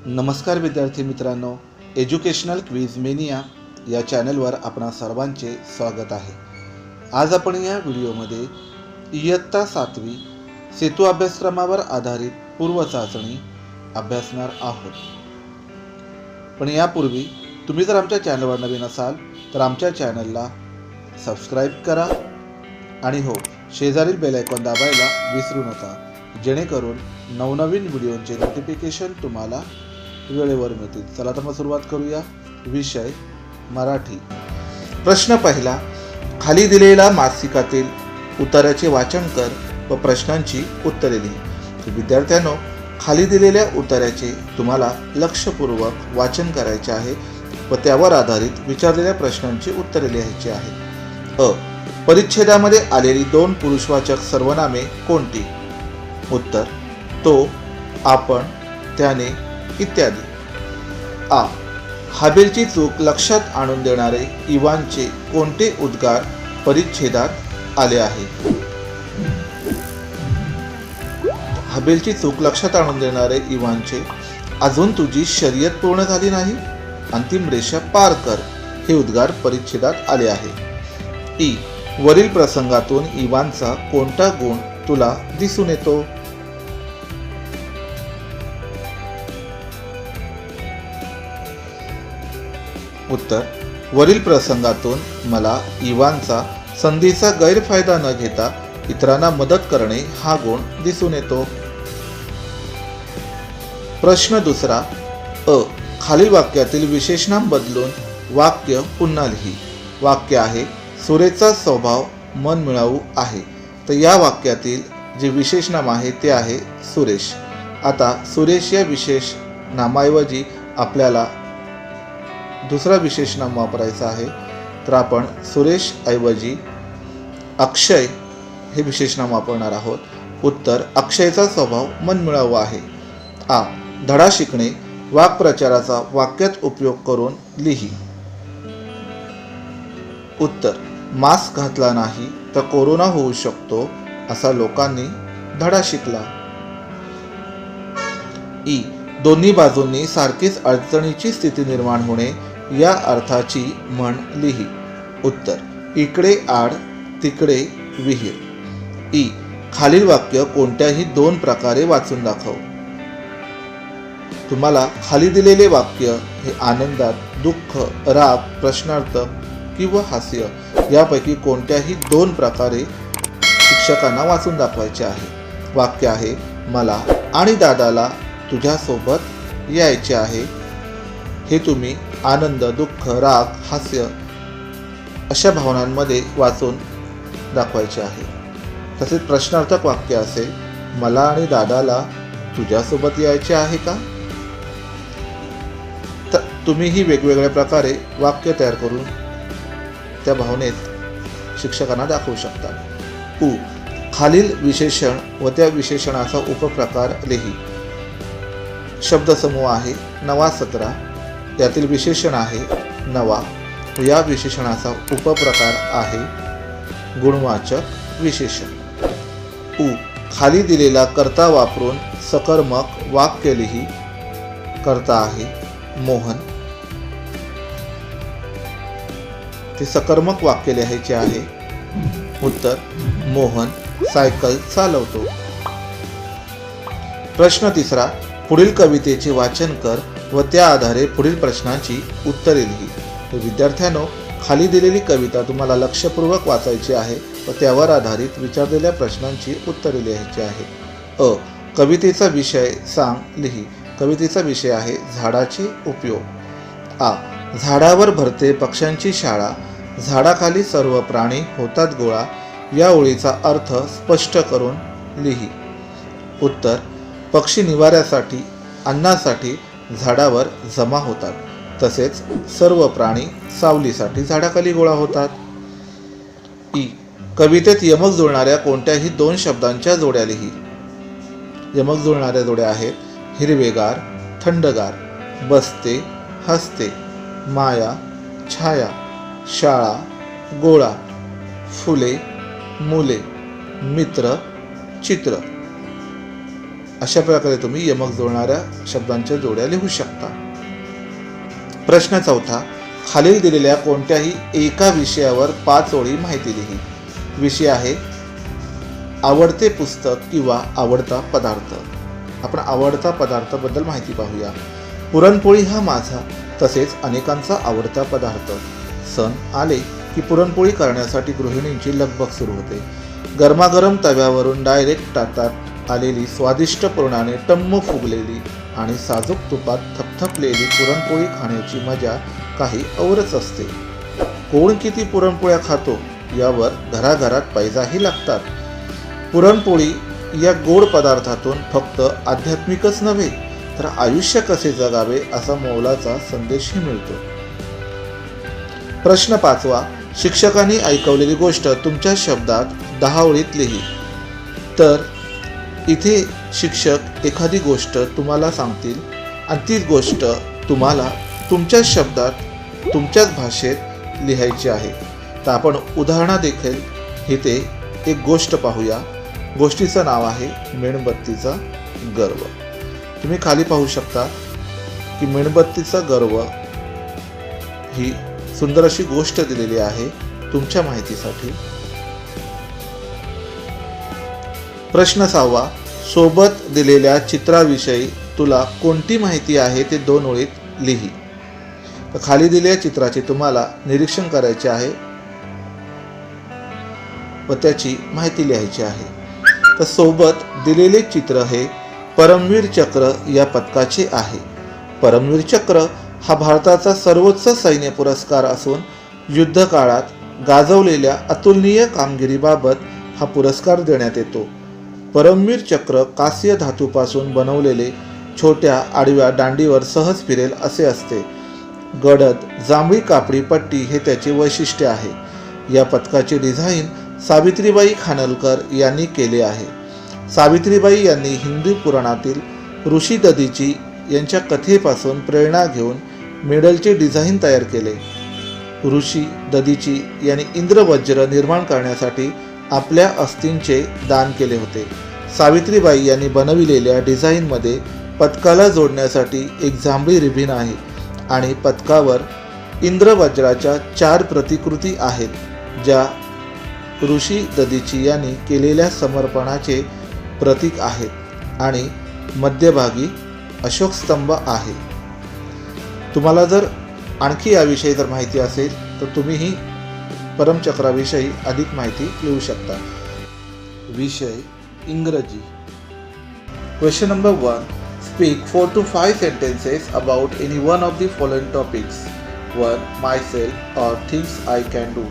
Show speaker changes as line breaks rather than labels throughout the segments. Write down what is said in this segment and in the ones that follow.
नमस्कार विद्यार्थी मित्रांनो, एज्युकेशनल क्विज मेनिया या चॅनलवर आपणा सर्वांचे स्वागत आहे। आज आपण या व्हिडिओमध्ये इयत्ता 7वी सेतू अभ्यासक्रमावर आधारित पूर्वचाचणी अभ्यासणार आहोत। पण यापूर्वी तुम्ही जर आमच्या चॅनलवर नवीन असाल तर आमच्या चॅनलला सबस्क्राईब करा आणि हो, शेजारील बेल आयकॉन दाबायला विसरू नका, जेणेकरून नवनवीन व्हिडिओचे नोटिफिकेशन तुम्हाला वेळेवर मिळतील। चला तर मग सुरुवात करूया। विषय मराठी। प्रश्न पहिला, खाली दिलेल्या मासिकातील उत्तराचे वाचन कर व प्रश्नांची उत्तरे लिही। विद्यार्थ्यांनो, खाली दिलेल्या उत्तराचे तुम्हाला लक्षपूर्वक वाचन करायचे आहे व त्यावर आधारित विचारलेल्या प्रश्नांची उत्तरे लिहायची आहेत। अ, परिच्छेदामध्ये आलेली दोन पुरुषवाचक सर्वनामे कोणती? उत्तर, तो, आपण, त्याने इत्यादी। आ, हाबेलची चूक लक्षात आणून देणारे इवानचे कोणते उद्गार परिच्छेदात आले आहे? हाबेलची चूक लक्षात आणून देणारे इवानचे, अजून तुझी शर्यत पूर्ण झाली नाही, अंतिम रेषा पार कर, हे उद्गार परिच्छेदात आले आहे। ई, वरील प्रसंगातून इवानचा कोणता गुण तुला दिसून येतो? उत्तर, वरील प्रसंगातून मला इवानचा संधीचा गैरफायदा न घेता इतरांना मदत करणे हा गुण दिसून येतो। प्रश्न दुसरा, अ, खालील वाक्यातील विशेषणाम बदलून वाक्य पुन्हा लिही। वाक्य आहे, सुरेचा स्वभाव मनमिळावू आहे। तर या वाक्यातील जे विशेषनाम आहे ते आहे सुरेश। आता सुरेश या विशेषणामाऐवजी आपल्याला दुसरा विशेषनाम वापरायचा आहे। तर आपण सुरेश ऐवजी अक्षय हे विशेषनाम वापरणार आहोत। उत्तर, अक्षयचा स्वभाव मनमिळावू आहे। आ, धडा शिकणे वाक्प्रचाराचा वाक्यात उपयोग करून लिही। उत्तर, मास्क घातला नाही तर कोरोना होऊ शकतो असा लोकांनी धडा शिकला। ई, दोन्ही बाजूंनी सारखीच अडचणीची स्थिती निर्माण होणे या अर्थाची म्हण लिही। उत्तर, इकडे आड तिकडे विहीर। ई, खालील वाक्य कोणत्याही दोन प्रकारे वाचून दाखव। तुम्हाला खाली दिलेले वाक्य हे आनंदात, दुःख, राग, प्रश्नार्थक किंवा हास्य यापैकी कोणत्याही दोन प्रकारे शिक्षकांना वाचून दाखवायचे आहे। वाक्य आहे, मला आणि दादाला तुझ्यासोबत यायचे आहे। हे तुम्ही आनंद, दुःख, राग, हास्य अशा भावनांमध्ये वाचून दाखवायचे आहे। तसेच प्रश्नार्थक वाक्य असेल, मला आणि दादाला तुझ्यासोबत यायचे आहे का? तर तुम्हीही वेगवेगळ्या प्रकारे वाक्य तयार करून त्या भावनेत शिक्षकांना दाखवू शकता। उ, खालील विशेषण व त्या विशेषणाचा उपप्रकार लिही। शब्दसमूह आहे नवा 17, यातील विशेषण आहे नवा, या विशेषणाचा उपप्रकार आहे गुणवाचक विशेषण। उ, खाली दिलेला कर्ता वापरून सकर्मक वाक्य लिही। कर्ता आहे मोहन, ते सकर्मक वाक्य लिहायचे आहे। उत्तर, मोहन सायकल चालवतो। प्रश्न तिसरा, पुढील कवितेचे वाचन कर व त्या आधारे पुढील प्रश्नांची उत्तरे लिही। तर विद्यार्थ्यांनो, खाली दिलेली कविता तुम्हाला लक्षपूर्वक वाचायची आहे व त्यावर आधारित विचारलेल्या प्रश्नांची उत्तरे लिहायची आहे। अ, कवितेचा विषय सांग लिही। कवितेचा विषय आहे झाडाचे उपयोग। आ, झाडावर भरते पक्ष्यांची शाळा, झाडाखाली सर्व प्राणी होतात गोळा, या ओळीचा अर्थ स्पष्ट करून लिही। उत्तर, पक्षी निवाऱ्यासाठी, अन्नासाठी झाडावर जमा होतात, तसेच सर्व प्राणी सावलीसाठी झाडाखाली गोळा होतात। ई, कवितेत यमक जुळणाऱ्या कोणत्याही दोन शब्दांच्या जोड्या लिही। यमक जुळणाऱ्या जोड्या आहेत हिरवेगार, थंडगार, बसते, हसते, माया, छाया, शाळा, गोळा, फुले, मुले, मित्र, चित्र। अशा प्रकारे तुम्ही यमक जोडणाऱ्या शब्दांच्या जोड्या लिहू शकता. प्रश्न चौथा, खालील दिलेल्या कोणत्याही एका विषयावर 5 ओळी माहिती लिही. विषय आहे आवडते पुस्तक किंवा आवडता पदार्थ. आपण आवडता पदार्थाबद्दल माहिती पाहूया. पुरणपोळी हा माझा तसेच अनेकांचा आवडता पदार्थ. सण आले की पुरणपोळी करण्यासाठी गृहिणींची लगबग सुरू होते. गरमागरम तव्यावरून डायरेक्ट ताटात आलेली स्वादिष्ट पुरणाने टम्म फुगलेली आणि साजूक तुपात थपथपलेली पुरणपोळी खाण्याची मजा काही औरच असते. कोण किती पुरणपोळ्या खातो यावर घराघरात पैजाही लागतात. पुरणपोळी या गोड पदार्थातून फक्त आध्यात्मिकच नव्हे तर आयुष्य कसे जगावे असा मोलाचा संदेशही मिळतो. प्रश्न 5वा, शिक्षकांनी ऐकवलेली गोष्ट तुमच्या शब्दात 10 ओळीत लिही. तर इथे शिक्षक एखादी गोष्ट तुम्हाला सांगतील आणि तीच गोष्ट तुम्हाला तुमच्याच शब्दात तुमच्याच भाषेत लिहायची आहे. तर आपण उदाहरणादेखील इथे एक गोष्ट पाहूया. गोष्टीचं नाव आहे मेणबत्तीचा गर्व. तुम्ही खाली पाहू शकता की मेणबत्तीचा गर्व ही सुंदर अशी गोष्ट दिलेली आहे तुमच्या माहितीसाठी. प्रश्न 6वा, सोबत दिलेल्या चित्राविषयी तुला कोणती माहिती आहे ते 2 ओळीत लिही. तर खाली दिलेल्या चित्राचे तुम्हाला निरीक्षण करायचे आहे व त्याची माहिती लिहायची आहे. तर सोबत दिलेले चित्र हे परमवीर चक्र या पदकाचे आहे. परमवीर चक्र हा भारताचा सर्वोच्च सैन्य पुरस्कार असून युद्धकाळात गाजवलेल्या अतुलनीय कामगिरीबाबत हा पुरस्कार देण्यात येतो. परमवीर चक्र कास्य धातूपासून बनवलेले छोट्या आडव्या दांडीवर सहज फिरेल असे असते. गडद जांभळी कापडी पट्टी हे त्याचे वैशिष्ट्य आहे. या पदकाचे डिझाईन सावित्रीबाई खानोलकर यांनी केले आहे. सावित्रीबाई यांनी हिंदू पुराणातील ऋषी दधीची यांच्या कथेपासून प्रेरणा घेऊन मेडलचे डिझाईन तयार केले. ऋषी दधीची यांनी इंद्रवज्र निर्माण करण्यासाठी आपल्या अस्थिंचे दान केले होते. सावित्रीबाई यांनी बनविलेल्या डिझाईनमध्ये पदकाला जोडण्यासाठी एक जांभळी रिबीन आहे आणि पदकावर इंद्रवज्राच्या 4 प्रतिकृती आहेत, ज्या ऋषी दधीची यांनी केलेल्या समर्पणाचे प्रतीक आहेत आणि मध्यभागी अशोक स्तंभ आहे. तुम्हाला जर आणखी याविषयी जर माहिती असेल तर तुम्हीही परमचक्राविषयी अधिक माहिती लिहू शकता. विषय इंग्रजी. Question number 1, speak 4 to 5 sentences about any one of the following topics. 1. myself or things I can do.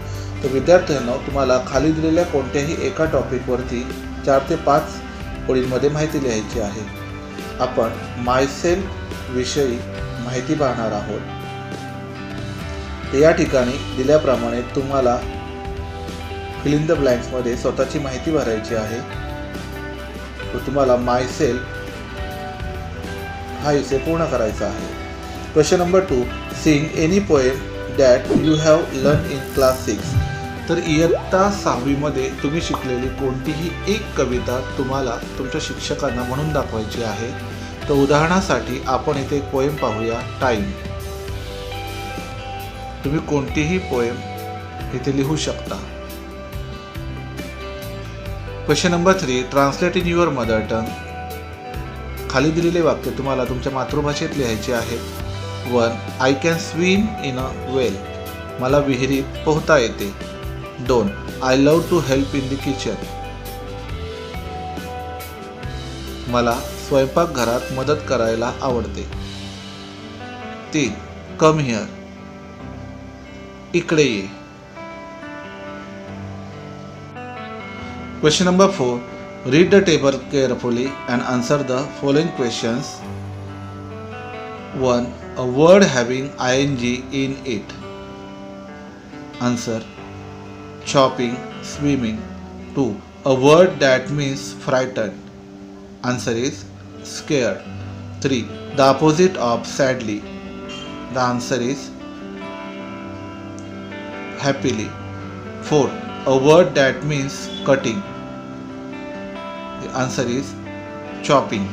तर विद्यार्थ्यांनो, तुम्हाला खाली दिलेल्या कोणत्याही एका टॉपिकवरती 4 ते 5 ओळींमध्ये माहिती लिहायची आहे. आपण मायसेल्फ विषयी माहिती पाहणार आहोत. या ठिकाणी दिल्याप्रमाणे तुम्हाला फिल इन द ब्लँक्समध्ये स्वतःची माहिती भरायची आहे व तुम्हाला मायसेल्फ हा विषय पूर्ण करायचा आहे. Question number 2, Singh any poem that you have learn in class 6. तर इयत्ता 6वी मध्ये तुम्ही शिकलेली कोणतीही एक कविता तुम्हाला तुमच्या शिक्षकांना म्हणून दाखवायची आहे. तर उदाहरणासाठी आपण इथे एक पोएम पाहूया, टाईम. तुम्ही कोणतीही पोएम इथे लिहू शकता. Question number 3, translate in your mother tongue. खाली दिलेले वाक्य तुम्हाला तुमच्या मातृभाषेत लिहायचे आहे. 1. I can swim in a well. मला विहिरीत पोहता येते. 2. I love to help in the kitchen. मला स्वयंपाकघरात मदत करायला आवडते. 3. Come here. इकडे ये. Question number 4, read the table carefully and answer the following questions. 1. A word having ing in it. Answer chopping, swimming. 2. A word that means frightened. Answer is scared. 3. The opposite of sadly. The answer is happily. 4. A word that means cutting. The answer is chopping.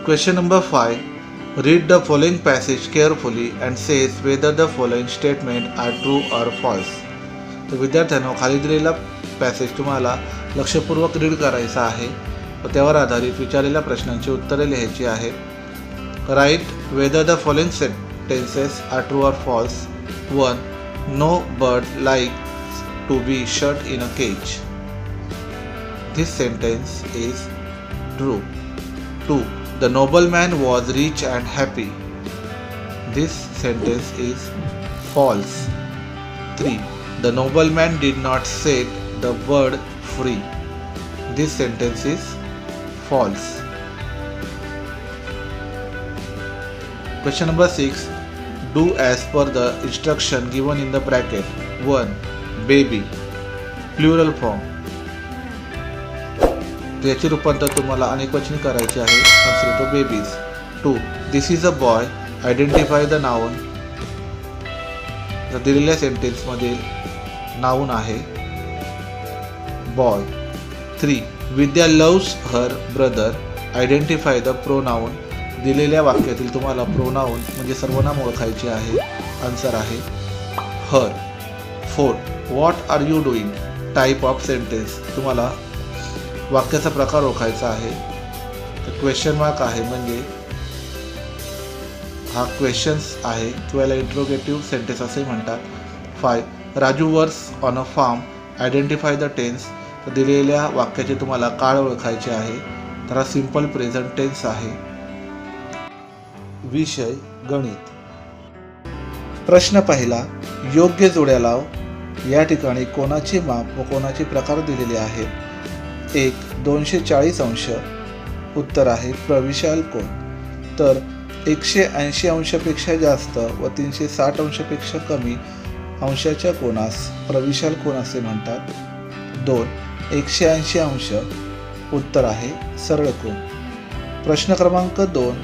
Question number 5. Read the following passage carefully and says whether the following statement are true or false. तर विद्यार्थ्यांनो, खाली दिलेला passage तुम्हाला लक्षपूर्वक read करायचा आहे व त्यावर आधारित विचारलेल्या प्रश्नांची उत्तरे लिहायची आहेत. Write whether the following sentences are true or false. 1. No bird likes to be shut in a cage. This sentence is true. 2. The nobleman was rich and happy. This sentence is false. 3. The nobleman did not set the bird free. This sentence is false. Question number 6. Do as per the instruction given in the bracket. 1. Baby, plural form. याचे रूपांतर तुम्हाला अनेकवचनी करायचे आहे. Answer तो babies. 2. This is a boy, identify the noun. दिलेल्या सेंटेन्समधील noun आहे boy. 3. Vidya loves her brother, identify the pronoun. दिलेल्या वाक्यातील तुम्हाला प्रोनाउन म्हणजे सर्वनाम ओळखायचे आहे. आन्सर आहे her. 4. What are you doing, type of sentence. तुम्हाला वाक्याचा प्रकार ओळखायचा आहे. तर क्वेश्चन मार्क आहे म्हणजे हा क्वेश्चन्स आहे किंवा याला इंट्रोगेटिव्ह सेंटेन्स असे म्हणतात. 5. Raju works on a farm, identify the tense. तर दिलेल्या वाक्याचे तुम्हाला काळ ओळखायचे आहे. तर हा सिंपल प्रेझेंट टेन्स आहे. विषय गणित. प्रश्न पहिला. योग्य जोड्या लाव. या ठिकाणी कोणाचे माप व कोणाचे प्रकार दिलेले आहेत. 1. 240 अंश. उत्तर आहे प्रविशाल कोन. तर 180 अंशापेक्षा जास्त व 360 अंशापेक्षा कमी अंशाच्या कोनास प्रविशाल कोन असे म्हणतात. 2. 180 अंश. उत्तर आहे सरळ कोन. प्रश्न क्रमांक 2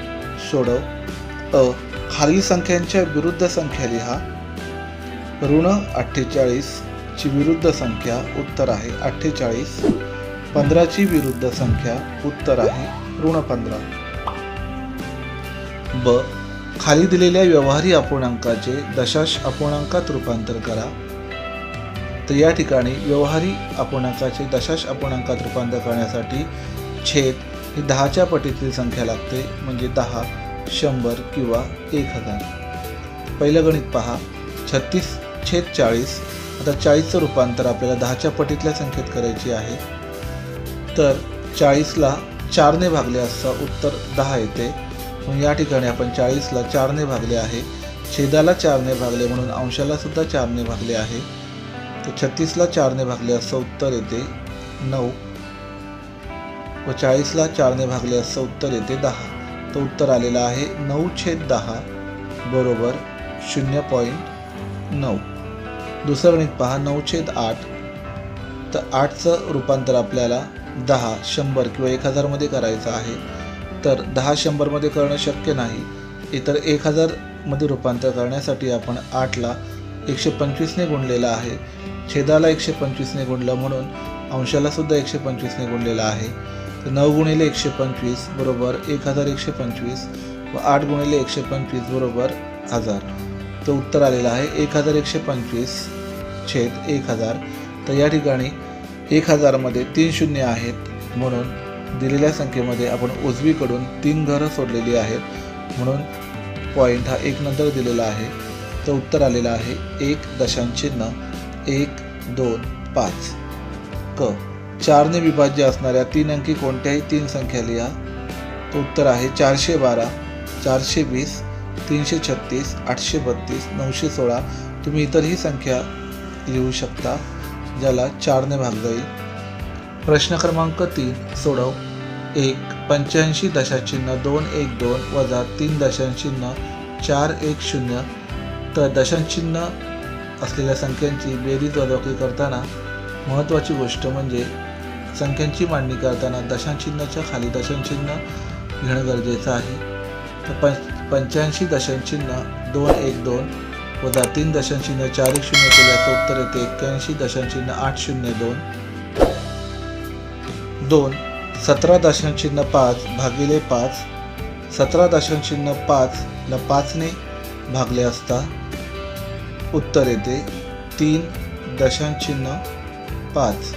सोडव. अ. खालील संख्यांच्या विरुद्ध संख्या लिहा. ऋण 48 ची विरुद्ध संख्या. उत्तर आहे 48. 15 ची विरुद्ध संख्या. उत्तर आहे ऋण 15. ब. खाली दिलेल्या व्यवहारी अपूर्णांकाचे दशांश अपूर्णांकात रूपांतर करा. तर या ठिकाणी व्यवहारी अपूर्णांकाचे दशांश अपूर्णांकात रूपांतर करण्यासाठी छेद ही 10च्या पटीतील संख्या लागते, म्हणजे 10, 100 किंवा 1000. पहिलं गणित पहा. 36/40. आता 40चं रूपांतर आपल्याला 10च्या पटीतल्या संख्येत करायची आहे. तर 40ला 4ने भागले असता उत्तर 10 येते. म्हणून या ठिकाणी आपण 40ला 4ने भागले आहे. छेदाला 4ने भागले म्हणून अंशाला सुद्धा 4ने भागले आहे. तर 36ला 4ने भागले असता उत्तर येते 9 व 40ला 4ने भागले असता उत्तर येते 10. तर उत्तर आलेलं आहे 9/10 बरोबर 0.9. दुसरं गणित पहा. 9/8. तर 8चं रूपांतर आपल्याला 10, 100 किंवा 1000 मध्ये करायचं आहे. तर 10 100 मध्ये करणं शक्य नाही. इतर 1000 मध्ये रूपांतर करण्यासाठी आपण 8ला 125ने गुणलेला आहे. छेदाला 125ने गुणलं म्हणून अंशाला सुद्धा 125ने गुणलेला आहे. तर 9 गुणिले 125 बरोबर 1125 व 8 गुणिले 125 बरोबर 1000. तर उत्तर आलेलं आहे 1125 छेद 1000. तर या ठिकाणी 1000 मध्ये 3 शून्य आहेत, म्हणून दिलेल्या संख्येमध्ये आपण उजवीकडून 3 घरं सोडलेली आहेत, म्हणून पॉईंट हा 1 नंतर दिलेला आहे. तर उत्तर आलेलं आहे 1.125. क. 4ने विभाज्य असणाऱ्या 3 अंकी कोणत्याही 3 संख्या लिहा. तर उत्तर आहे 412, 420, 336, 832, 916. तुम्ही इतरही संख्या लिहू शकता ज्याला 4ने भागता येईल. प्रश्न क्रमांक 3 सोडव. 1. 85.212 वजा 3.410. तर दशांशचिन्ह असलेल्या संख्यांची बेरीज वजाबाकी करताना महत्त्वाची गोष्ट म्हणजे संख्यांची मांडणी करताना दशांशचिन्हाच्या खाली दशांशचिन्ह घेणं गरजेचं आहे. तर 85.212 वजा 3.410 केल्याचं उत्तर येते 81.802. 2. 17.5 भागिले 5 17.5ला 5ने भागले असता उत्तर येते 3.5.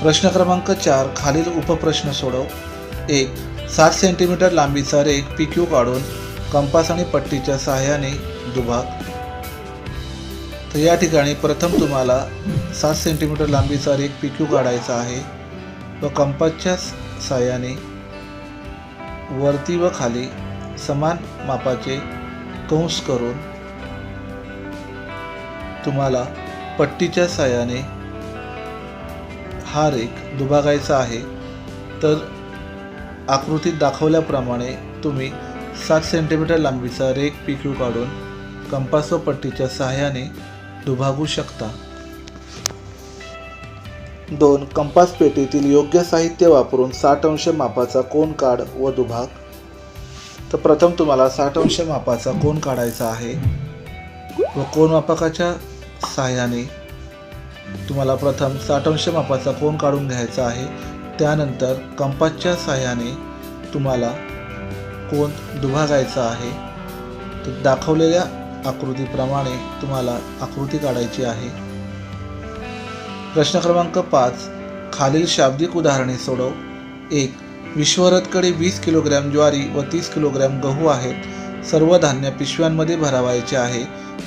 प्रश्न क्रमांक 4 खालील उपप्रश्न सोडव. 1. 7 सेंटीमीटर लांबीचा रेघ PQ काढून कंपास आणि पट्टीच्या सहाय्याने दुभाग. तर या ठिकाणी प्रथम तुम्हाला 7 सेंटीमीटर लांबीचा रेघ PQ काढायचा आहे व कंपासच्या सहाय्याने वरती व खाली समान मापाचे कंस करून तुम्हाला पट्टीच्या सहाय्याने हा रेघ दुभागायचा आहे. तर आकृतीत दाखवल्याप्रमाणे तुम्ही 7 सेंटीमीटर लांबीचा रेघ PQ काढून कंपास व पट्टीच्या सहाय्याने दुभागू शकता. 2. कंपास पेटीतील योग्य साहित्य वापरून 60 अंश मापाचा कोन काढ व दुभाग. तर प्रथम तुम्हाला 60 अंश मापाचा कोन काढायचा आहे व कोनमापकाच्या सहाय्याने तुम्हाला प्रथम 60 अंश मापाचा कोन काढून घ्यायचा आहे. त्यानंतर कंपासच्या सहाय्याने तुम्हाला कोन दुभागायचा आहे. तर दाखवलेल्या आकृतीप्रमाणे तुम्हाला आकृती काढायची आहे. प्रश्न क्रमांक 5 खालील शाब्दिक उदाहरणे सोडव. 1. विश्वरथकडे 20 किलोग्रॅम ज्वारी व 30 किलोग्रॅम गहू आहेत. सर्व धान्य पिशव्यांमध्ये भरावायचे आहे.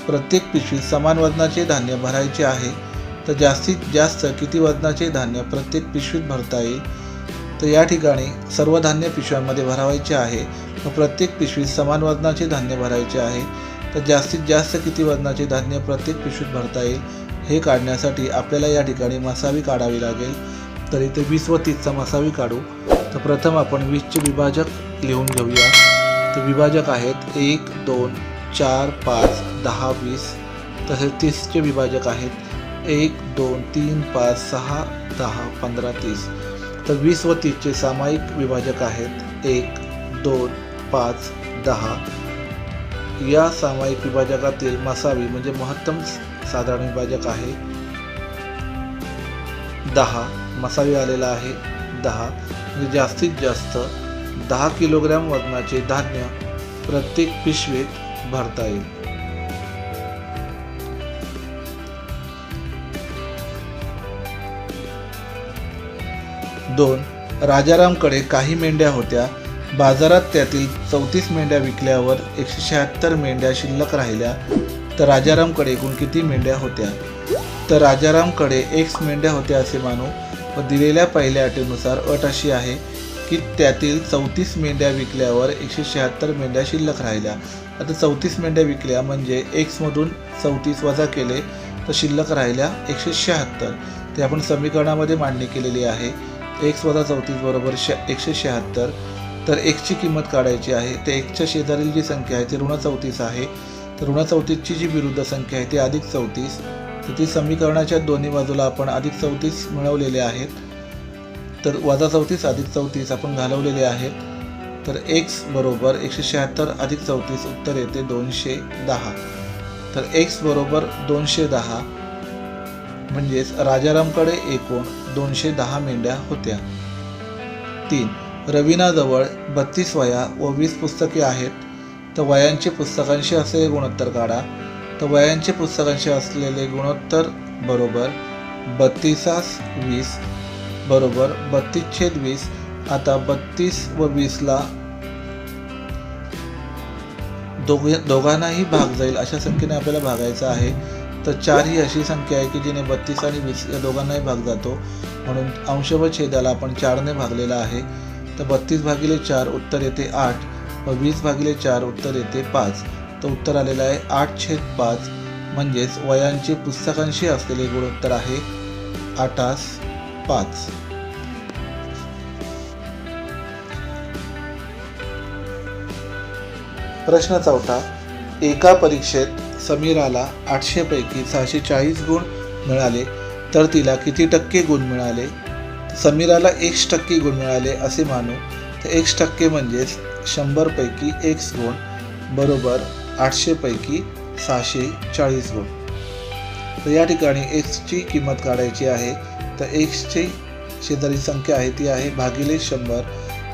प्रत्येक पिशवीत समान वजनाचे धान्य भरायचे आहे. तर जास्तीत जास्त किती वजनाचे धान्य प्रत्येक पिशवीत भरता येईल. तर या ठिकाणी सर्व धान्य पिशव्यांमध्ये भरावायचे आहे व प्रत्येक पिशवीत समान वजनाचे धान्य भरायचे आहे. तर जास्तीत जास्त किती वजनाचे धान्य प्रत्येक पिशवीत भरता येईल हे काढण्यासाठी आपल्याला या ठिकाणी मसावी काढावी लागेल. तर इथे 20 व 30चा मसावी काढू. तर प्रथम आपण 20चे विभाजक लिहून घेऊया. तर विभाजक आहेत 1, 2, 4, 5, 10, 20. तसेच 30चे विभाजक आहेत 1, 2, 3, 5, 6, 10, 15, 30. तर 20 व 30चे सामायिक विभाजक आहेत 1, 2, 5, 10. या सामायिक विभाजकातील मसावी म्हणजे महत्तम साधारण विभाजक आहे 10. मसावी आलेला आहे 10. म्हणजे जास्तीत जास्त 10 किलोग्रॅम वजनाचे धान्य प्रत्येक पिशवीत भरता येईल. 2. राजारामकडे काही मेंढ्या होत्या. बाजारात त्यातील 34 मेंढ्या विकल्यावर 176 मेंढ्या शिल्लक राहिल्या. तर राजारामकडे एकूण किती मेंढ्या होत्या. तर राजारामकडे X मेंढ्या होत्या असे मानू व दिलेल्या पहिल्या अटीनुसार अट अशी आहे की त्यातील 34 मेंढ्या विकल्यावर 176 मेंढ्या शिल्लक राहिल्या. आता 34 मेंढ्या विकल्या म्हणजे X मधून 34 वजा केले तर शिल्लक राहिल्या 176. ते आपण समीकरणामध्ये मांडणी केलेली आहे. X वजा 34 बरोबर 176. तर Xची किंमत काढायची आहे. ते Xच्या शेजारील जी संख्या आहे ती ऋण 34 आहे. तर ऋण 34ची जी विरुद्ध संख्या आहे ती अधिक 34. तर ती समीकरणाच्या दोन्ही बाजूला आपण अधिक 34 मिळवलेले आहेत. तर वजा 34 अधिक 34 आपण घालवलेले आहेत. तर X बरोबर 176 अधिक 34 उत्तर येते 210. तर X बरोबर 210 म्हणजेच राजारामकडे एकूण 210 मेंढ्या होत्या. 3. रवीनाजवळ 32 वह्या व 20 पुस्तके आहेत. तर वह्यांचे पुस्तकांशी असलेले गुणोत्तर काढा. तर वह्यांचे पुस्तकांशी असलेले गुणोत्तर बरोबर 32/20 बरोबर 32/20. आता 32 व 20ला दोघांनाही भाग जाईल अशा संख्येने आपल्याला भागायचं आहे. तर 4 ही अशी संख्या आहे की जिने 32 आणि 20 या दोघांनाही भाग जातो. म्हणून अंश व छेदाला आपण 4ने भागलेला आहे. तर 32/4 उत्तर येते 8 व 20/4 उत्तर येते 5. तर उत्तर आलेलं आहे 8/5. म्हणजेच वह्यांचे पुस्तकांशी असलेले गुणोत्तर आहे 8/5. प्रश्न 4. एका परीक्षेत समीराला 800 पैकी 640 गुण मिळाले तर तिला किती टक्के गुण मिळाले. समीराला 1% गुण मिळाले असे मानू. तर 1% म्हणजेच 100 पैकी x गुण बरोबर 800 पैकी 640 गुण. तर या ठिकाणी x ची किंमत काढायची आहे. तर x ची शेजारी संख्या आहे ती आहे भागिले 100.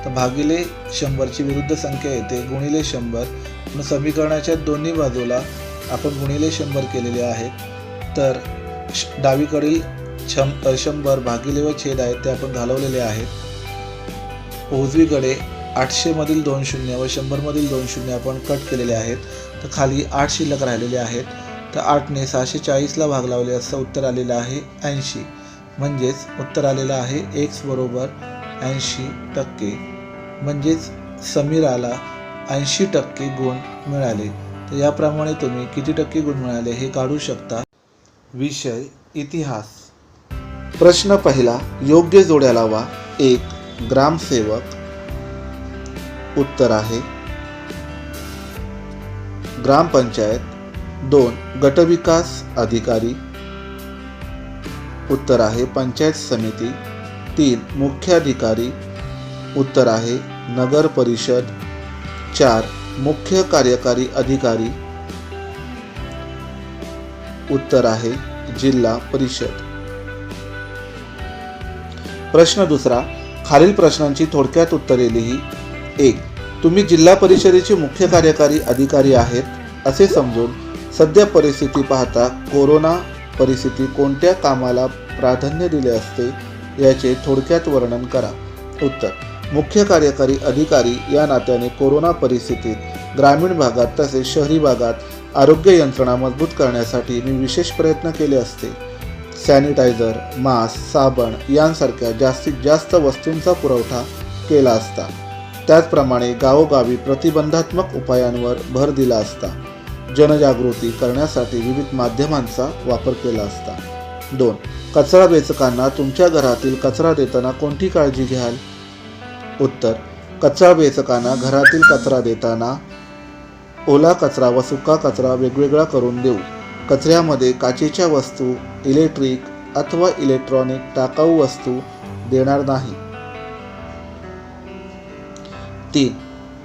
तर भागिले 100ची विरुद्ध संख्या येते गुणिले 100. म्हणून समीकरणाच्या दोन्ही बाजूला आपण गुणिले 100 केलेले आहेत. तर डावीकडील 100 भागिले व छेद आहेत ते आपण घालवलेले आहेत. उजवीकडे 800 मधील 2 शून्य व 100 मधील 2 शून्य आपण कट केलेले आहेत. तर खाली 8 शिल्लक राहिलेले आहेत. तर 8ने 640ला भाग लावले असता उत्तर आलेलं आहे 80. म्हणजेच उत्तर आलेलं आहे x बरोबर 80%. म्हणजेच समीराला 80% गुण मिळाले. तर याप्रमाणे तुम्ही किती टक्के गुण मिळाले हे काढू शकता. विषय इतिहास. प्रश्न पहिला, योग्य जोड्या लावा. 1 ग्रामसेवक. उत्तर आहे ग्रामपंचायत. 2 गटविकास अधिकारी. उत्तर आहे पंचायत समिती. 3 मुख्याधिकारी. उत्तर आहे नगर परिषद. 4 मुख्य कार्यकारी अधिकारी. उत्तर आहे जिल्हा परिषद. प्रश्न दुसरा, खालील प्रश्नांची थोडक्यात उत्तरे लिही. 1 तुम्ही जिल्हा परिषदेचे मुख्य कार्यकारी अधिकारी आहेत असे समजून सध्या परिस्थिती पाहता कोरोना परिस्थिती कोणत्या कामाला प्राधान्य दिले असते याचे थोडक्यात वर्णन करा. उत्तर मुख्य कार्यकारी अधिकारी या नात्याने कोरोना परिस्थितीत ग्रामीण भागात तसेच शहरी भागात आरोग्य यंत्रणा मजबूत करण्यासाठी मी विशेष प्रयत्न केले असते. सॅनिटायझर, मास्क, साबण यांसारख्या जास्तीत जास्त वस्तूंचा पुरवठा केला असता. त्याचप्रमाणे गावोगावी प्रतिबंधात्मक उपायांवर भर दिला असता. जनजागृती करण्यासाठी विविध माध्यमांचा वापर केला असता. 2 कचरा वेचकांना तुमच्या घरातील कचरा देताना कोणती काळजी घ्याल. उत्तर कचरा वेचकांना घरातील कचरा देताना ओला कचरा व सुका कचरा वेगवेगळा करून देऊ. कचऱ्यामध्ये काचेच्या वस्तू, इलेक्ट्रिक अथवा इलेक्ट्रॉनिक टाकाऊ वस्तू देणार नाही. 3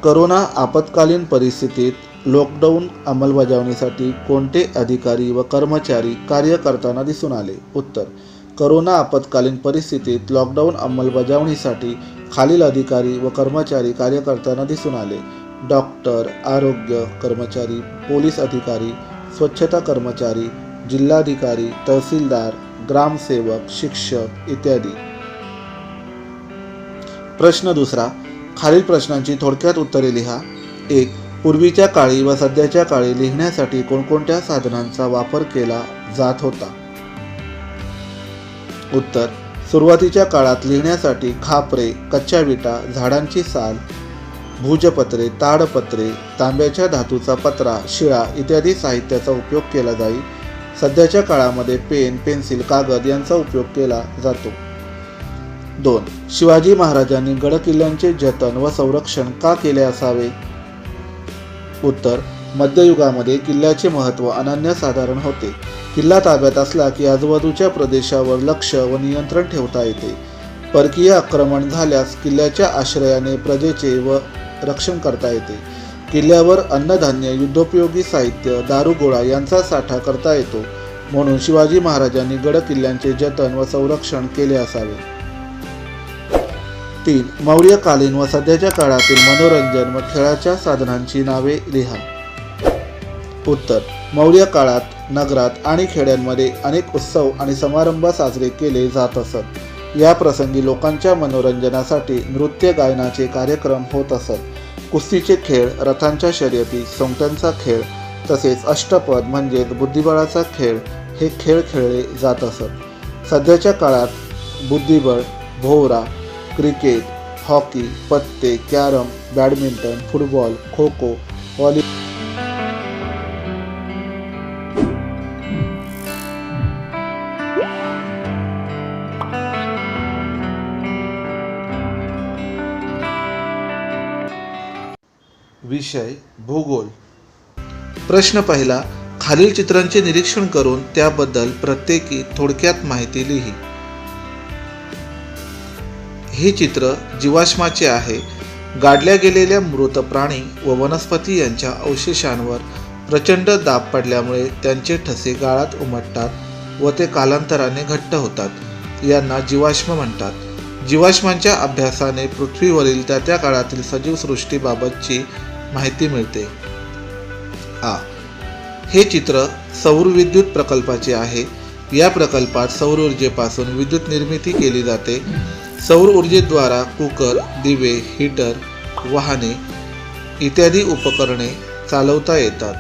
करोना आपत्कालीन परिस्थितीत लॉकडाऊन अंमलबजावणीसाठी कोणते अधिकारी व कर्मचारी कार्य करताना दिसून आले. उत्तर करोना आपत्कालीन परिस्थितीत लॉकडाऊन अंमलबजावणीसाठी खालील अधिकारी व कर्मचारी कार्य करताना दिसून आले. डॉक्टर, आरोग्य कर्मचारी, पोलीस अधिकारी, स्वच्छता कर्मचारी, जिल्हाधिकारी, तहसीलदार, ग्रामसेवक, शिक्षक इत्यादी. प्रश्न दुसरा, खालील प्रश्नांची थोडक्यात उत्तरे लिहा. 1 पूर्वीच्या काळी व सध्याच्या काळी लिहिण्यासाठी कोणकोणत्या साधनांचा वापर केला जात होता. उत्तर सुरुवातीच्या काळात लिहिण्यासाठी खापरे, कच्च्या विटा, झाडांची साल, भूजपत्रे, ताडपत्रे, तांब्याच्या धातूचा पत्रा, शिळा इत्यादी साहित्याचा उपयोग केला जाई. सध्याच्या काळामध्ये पेन, पेन्सिल, कागद यांचा उपयोग केला जातो. 2 शिवाजी महाराजांनी गडकिल्ल्यांचे जतन व संरक्षण का केले असावे. उत्तर मध्ययुगामध्ये किल्ल्याचे महत्त्व अनन्यसाधारण होते. किल्ला ताब्यात असला की आजूबाजूच्या प्रदेशावर लक्ष व नियंत्रण ठेवता येते. परकीय आक्रमण झाल्यास किल्ल्याच्या आश्रयाने प्रजेचे व रक्षण करता येते. किल्ल्यावर अन्नधान्य, युद्धोपयोगी साहित्य, दारुगोळा यांचा साठा करता येतो. म्हणून शिवाजी महाराजांनी गडकिल्ल्यांचे जतन व संरक्षण केले असावे. 3 मौर्यकालीन व सध्याच्या काळातील मनोरंजन व खेळाच्या साधनांची नावे लिहा. उत्तर मौर्य काळात नगरात आणि खेड्यांमध्ये अनेक उत्सव आणि समारंभ साजरे केले जात असत. या प्रसंगी लोकांच्या मनोरंजनासाठी नृत्य, गायनाचे कार्यक्रम होत असत. कुस्तीचे खेळ, रथांच्या शर्यती, सोंगट्यांचा खेळ तसेच अष्टपद म्हणजेच बुद्धिबळाचा खेळ हे खेळ खेळले जात असत. सध्याच्या काळात बुद्धिबळ, भोवरा, क्रिकेट, हॉकी, पत्ते, carrom, badminton, football, kho kho, volleyball विषय भूगोल. प्रश्न पहिला, खालील चित्रांचे निरीक्षण करून त्याबद्दल प्रत्येकी थोडक्यात माहिती लिही. हे चित्र जीवाश्माचे आहे. गाडल्या गेलेल्या मृत प्राणी व वनस्पती यांच्या अवशेषांवर प्रचंड दाब पडल्यामुळे त्यांचे ठसे गाळात उमटतात व ते कालांतराने घट्ट होतात. यांना जीवाश्म म्हणतात. जीवाश्मांच्या अभ्यासाने पृथ्वीवरील त्या काळातील सजीव सृष्टीबाबतची माहिती मिळते. हे चित्र सौर विद्युत प्रकल्पाचे आहे. या प्रकल्पात सौर ऊर्जेपासून विद्युत निर्मिती केली जाते. सौर ऊर्जेद्वारा कुकर, दिवे, हीटर, वाहने इत्यादी उपकरणे चालवता येतात.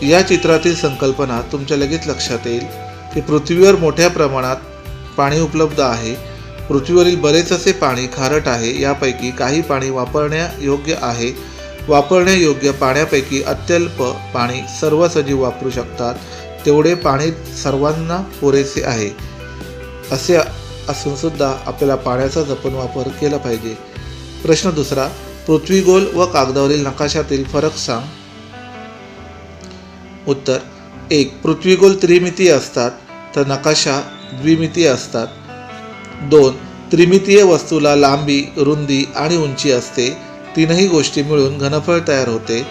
या चित्रातील संकल्पना तुमच्या लगेच लक्षात येईल की पृथ्वीवर मोठ्या प्रमाणात पाणी उपलब्ध आहे. पृथ्वीवरील बरेच असे पाणी खारट आहे. यापैकी काही पाणी वापरण्यायोग्य आहे. वापरण्यायोग्य पाण्यापैकी अत्यल्प पाणी सर्व सजीव वापरू शकतात तेवढे पाणी सर्वांना पुरेसे आहे. असे असून सुद्धा आपल्याला पाण्याचा जपून वापर केला पाहिजे. प्रश्न दुसरा, पृथ्वी गोल व कागदावरील नकाशातील फरक सांग. उत्तर 1. पृथ्वी गोल त्रिमितीय असतात तर नकाशा द्विमितीय असतात. 2. त्रिमितीय वस्तूला लांबी, रुंदी आणि उंची असते. तीनही गोष्टी मिळून घनफळ तयार होते.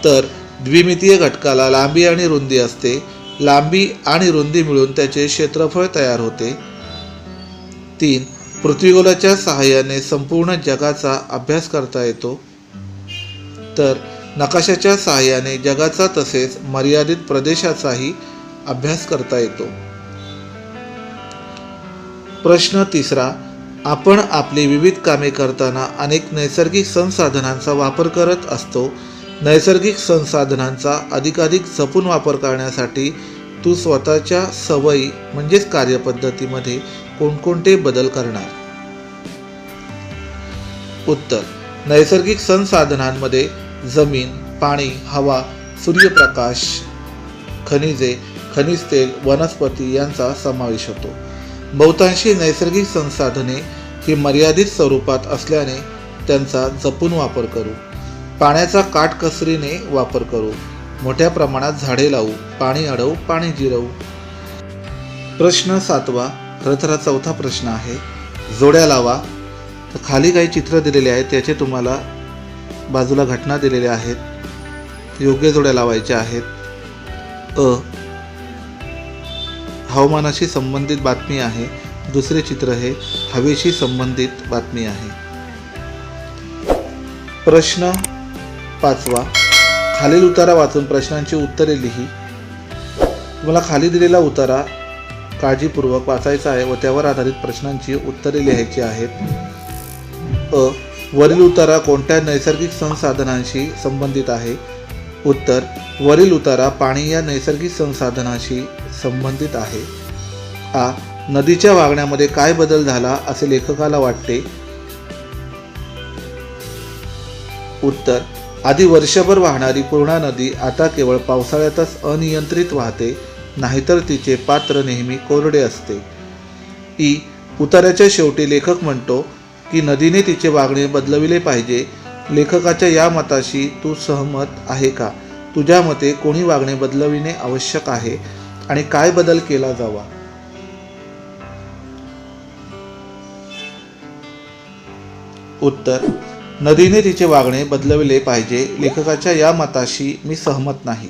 तर द्विमितीय घटकाला लांबी आणि रुंदी असते. लांबी आणि रुंदी मिळून त्याचे क्षेत्रफळ तयार होते. 3. पृथ्वीगोलाच्या सहाय्याने संपूर्ण जगाचा अभ्यास करता येतो. तर नकाशाच्या सहाय्याने जगाचा तसेच मर्यादित प्रदेशाचाही अभ्यास करता येतो. प्रश्न तिसरा, आपण आपली विविध कामे करताना अनेक नैसर्गिक संसाधनांचा वापर करत असतो. नैसर्गिक संसाधनांचा अधिकाधिक जपून वापर करण्यासाठी तू स्वतःच्या सवयी म्हणजेच कार्यपद्धतीमध्ये कोणकोणते बदल करणार. उत्तर, नैसर्गिक संसाधनांमध्ये जमीन, पाणी, हवा, सूर्यप्रकाश, खनिजे, खनिज तेल, वनस्पती यांचा समावेश होतो. बहुतांशी नैसर्गिक संसाधने ही मर्यादित स्वरूपात असल्याने त्यांचा जपून वापर करू. पाण्याचा काटकसरीने वापर करू. मोठ्या प्रमाणात झाडे लावू. पाणी अडवू, पाणी जिरवू. प्रश्न 7वा, खरं चौथा प्रश्न आहे. जोड्या लावा. तर खाली काही चित्र दिलेले आहेत, त्याचे तुम्हाला बाजूला घटना दिलेल्या आहेत. योग्य जोड्या लावायच्या आहेत. हवामानाशी संबंधित बातमी आहे. दुसरे चित्र हे हवेशी संबंधित बातमी आहे. प्रश्न 5वा, खालील उतारा वाचून प्रश्नांची उत्तरे लिही. तुम्हाला खाली दिलेला उतारा काळजीपूर्वक वाचायचा आहे व त्यावर आधारित प्रश्नांची उत्तरे लिहायची आहेत. वरील उतारा कोणत्या नैसर्गिक संसाधनांशी संबंधित आहे. उत्तर, वरील उतारा पाणी या नैसर्गिक संसाधनाशी संबंधित आहे. नदीच्या वागण्यामध्ये काय बदल झाला असे लेखकाला वाटते. उत्तर, आधी वर्षभर वाहणारी पूर्णा नदी आता केवळ पावसाळ्यातच अनियंत्रित वाहते, नाहीतर तिचे पात्र नेहमी कोरडे असते. उतार्याच्या शेवटी लेखक म्हणतो की नदीने तिचे वागणे बदलविले पाहिजे. लेखकाच्या या मताशी तू सहमत आहे का. तुझ्या मते कोणी वागणे बदलविणे आवश्यक आहे आणि काय बदल केला जावा. उत्तर, नदीने तिचे वागणे बदलविले पाहिजे. लेखकाच्या या मताशी मी सहमत नाही.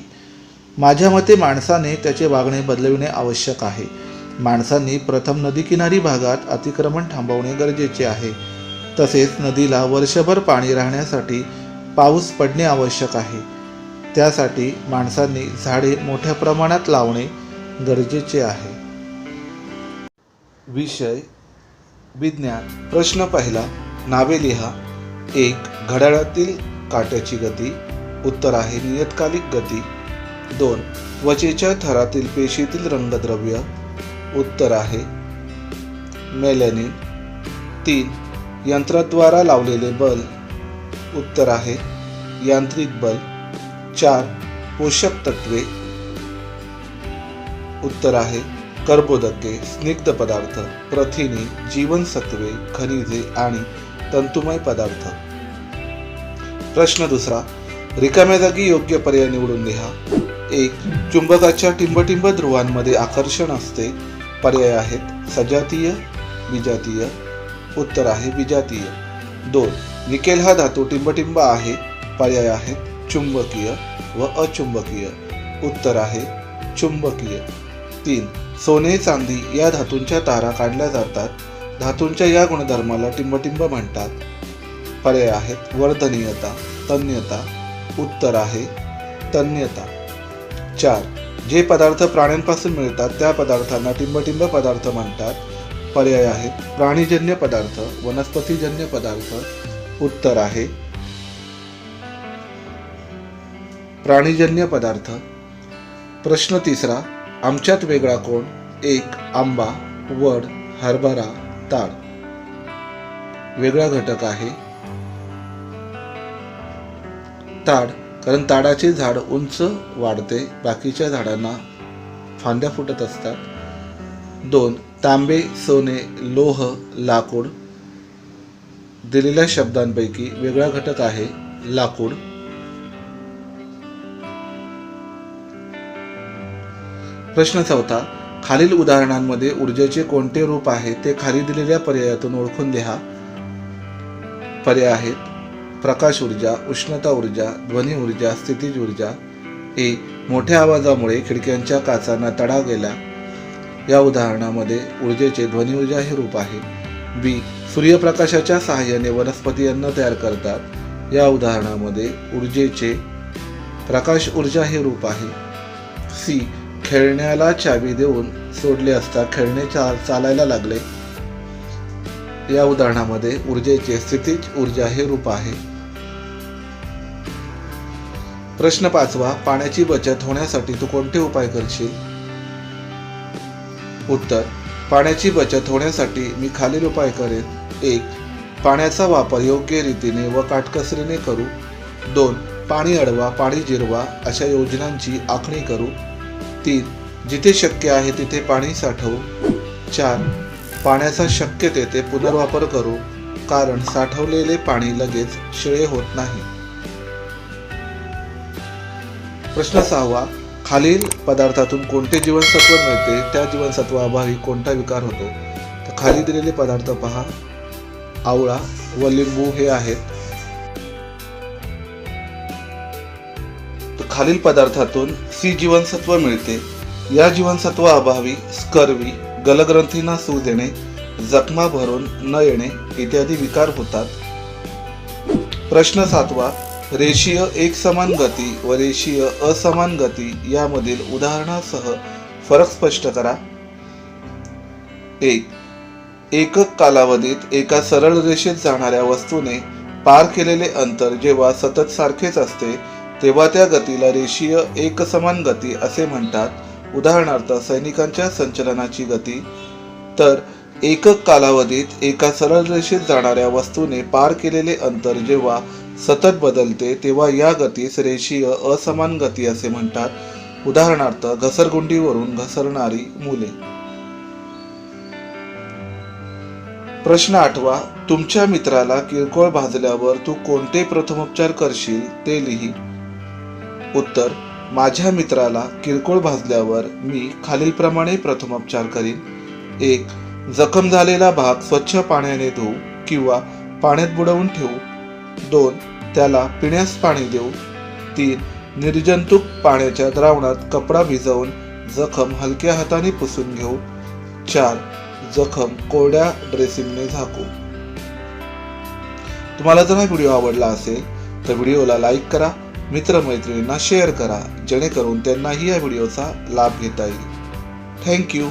माझ्या मते माणसाने त्याचे वागणे बदलविणे आवश्यक आहे. माणसांनी प्रथम नदीकिनारी भागात अतिक्रमण थांबवणे गरजेचे आहे. तसेच नदीला वर्षभर पाणी राहण्यासाठी पाऊस पडणे आवश्यक आहे. त्यासाठी माणसांनी झाडे मोठ्या प्रमाणात लावणे गरजेचे आहे. विषय विज्ञान. प्रश्न पहिला, नावे लिहा. 1. घड्याळातील काट्याची गती. उत्तर आहे नियतकालिक गती. 2. त्वचेच्या थरातील पेशीतील रंगद्रव्य. उत्तर आहे मेलॅनिन. 3. यंत्राद्वारा लावलेले बल्ब. उत्तर आहे यांत्रिक बल्ब. 4. पोषक तत्वे. उत्तर आहे कर्बोदके, स्निग्ध पदार्थ, प्रथिने, जीवनसत्वे, खनिजे आणि तंतुमय पदार्थ. प्रश्न दुसरा, रिकाम्या जागी योग्य पर्याय निवडून लिहा. 1. चुंबकाच्या टिंबटिंब ध्रुवांमध्ये आकर्षण असते. पर्याय आहेत सजातीय, विजातीय. उत्तर आहे विजातीय. 2. निकेल हा धातू टिंबटिंब आहे. पर्याय आहेत चुंबकीय व अचुंबकीय. उत्तर आहे चुंबकीय. 3. सोने चांदी या धातूंच्या तारा काढल्या जातात. धातूंच्या या गुणधर्माला टिंबटिंब म्हणतात. पर्याय आहेत वर्धनीयता, तन्यता. उत्तर आहे तन्यता. 4. जे पदार्थ प्राण्यांपासून मिळतात त्या पदार्थांना टिंबटिंब पदार्थ म्हणतात. पर्याय आहेत प्राणीजन्य पदार्थ, वनस्पतीजन्य पदार्थ. उत्तर आहे प्राणीजन्य पदार्थ. प्रश्न 3. आमच्यात वेगळा कोण? 1. आंबा, वड, हरभरा, ताड. वेगळा घटक आहे ताड, कारण ताडाचे झाड उंच वाढते, बाकीच्या झाडांना फांद्या फुटत असतात. 2. तांबे, सोने, लोह, लाकूड. दिलेल्या शब्दांपैकी वेगळा घटक आहे लाकूड. प्रश्न 4. खालील उदाहरणांमध्ये ऊर्जेचे कोणते रूप आहे ते खाली दिलेल्या पर्यायातून ओळखून लिहा. पर्याय आहेत प्रकाश ऊर्जा, उष्णता ऊर्जा, ध्वनी ऊर्जा, स्थितीज ऊर्जा. ए. मोठ्या आवाजामुळे खिडक्यांच्या काचांना तडा गेला. या उदाहरणामध्ये ऊर्जेचे ध्वनी ऊर्जा हे रूप आहे. बी. सूर्यप्रकाशाच्या सहाय्याने वनस्पती अन्न तयार करतात. या उदाहरणामध्ये ऊर्जेचे प्रकाश ऊर्जा हे रूप आहे. सी. खेळण्याला चावी देऊन सोडले असता खेळणे चालायला लागले. या उदाहरणामध्ये ऊर्जेचे स्थितीज ऊर्जा हे रूप आहे. प्रश्न 5. पाण्याची बचत होण्यासाठी तू कोणते उपाय करशील? उत्तर. पाण्याची बचत होण्यासाठी मी खालील उपाय करेन. 1. पाण्याचा वापर योग्य रीतीने व काटकसरीने करू. 2. पाणी अडवा, पाणी जिरवा अशा योजनांची आखणी करू. 3. जिथे शक्य आहे तिथे पाणी साठवू. 4. पाण्याचा शक्य तेथे पुनर्वापर करू, कारण साठवलेले पाणी लगेच शिळे होत नाही. प्रश्न 6. खालील पदार्थातून कोणते जीवनसत्व मिळते? त्या जीवनसत्वाअभावी कोणता विकार होतो? तर खाली दिलेले पदार्थ पहा. आवळा व लिंबू हे आहेत. तर खालील पदार्थातून सी जीवनसत्व मिळते. या जीवनसत्वाअभावी स्कर्वी, गलग्रंथींना सूज येणे, जखमा भरून न येणे इत्यादी विकार होतात. प्रश्न 7. रेषीय एकसमान गती व रेषीय असमान गती यामधील उदाहरणासह फरक स्पष्ट करा. 1. एकक कालावधीत एका सरळ रेषेत जाणाऱ्या वस्तूने पार केलेले अंतर जेव्हा सतत सारखेच असते तेव्हा त्या गतीला रेषीय एकसमान गती असे म्हणतात. उदाहरणार्थ सैनिकांच्या संचलनाची गती. तर एकक कालावधीत एका सरळ रेषेत जाणाऱ्या वस्तूने पार केलेले अंतर जेव्हा सतत बदलते तेव्हा या गतीस रेषीय असमान गती असे म्हणतात. उदाहरणार्थ घसरगुंडीवरून घसरणारी मुले. प्रश्न 8. तुमच्या मित्राला किरकोळ भाजल्यावर तू कोणते प्रथमोपचार करशील ते लिही. उत्तर. माझ्या मित्राला किरकोळ भाजल्यावर मी खालीलप्रमाणे प्रथमोपचार करीन. 1. जखम झालेला भाग स्वच्छ पाण्याने धुऊ किंवा पाण्यात बुडवून ठेवू. 2. त्याला पिण्यास पाणी देऊ. 3. निर्जंतुक पाण्याच्या द्रावणात कपडा भिजवून जखम हलक्या हाताने पुसून घेऊ. 4. जखम कोरड्या ड्रेसिंगने झाकू. तुम्हाला जर हा व्हिडिओ आवडला असेल तर व्हिडिओला लाईक करा, मित्रमैत्रिणींना शेअर करा, जेणेकरून त्यांनाही या व्हिडिओचा लाभ घेता येईल. थँक्यू.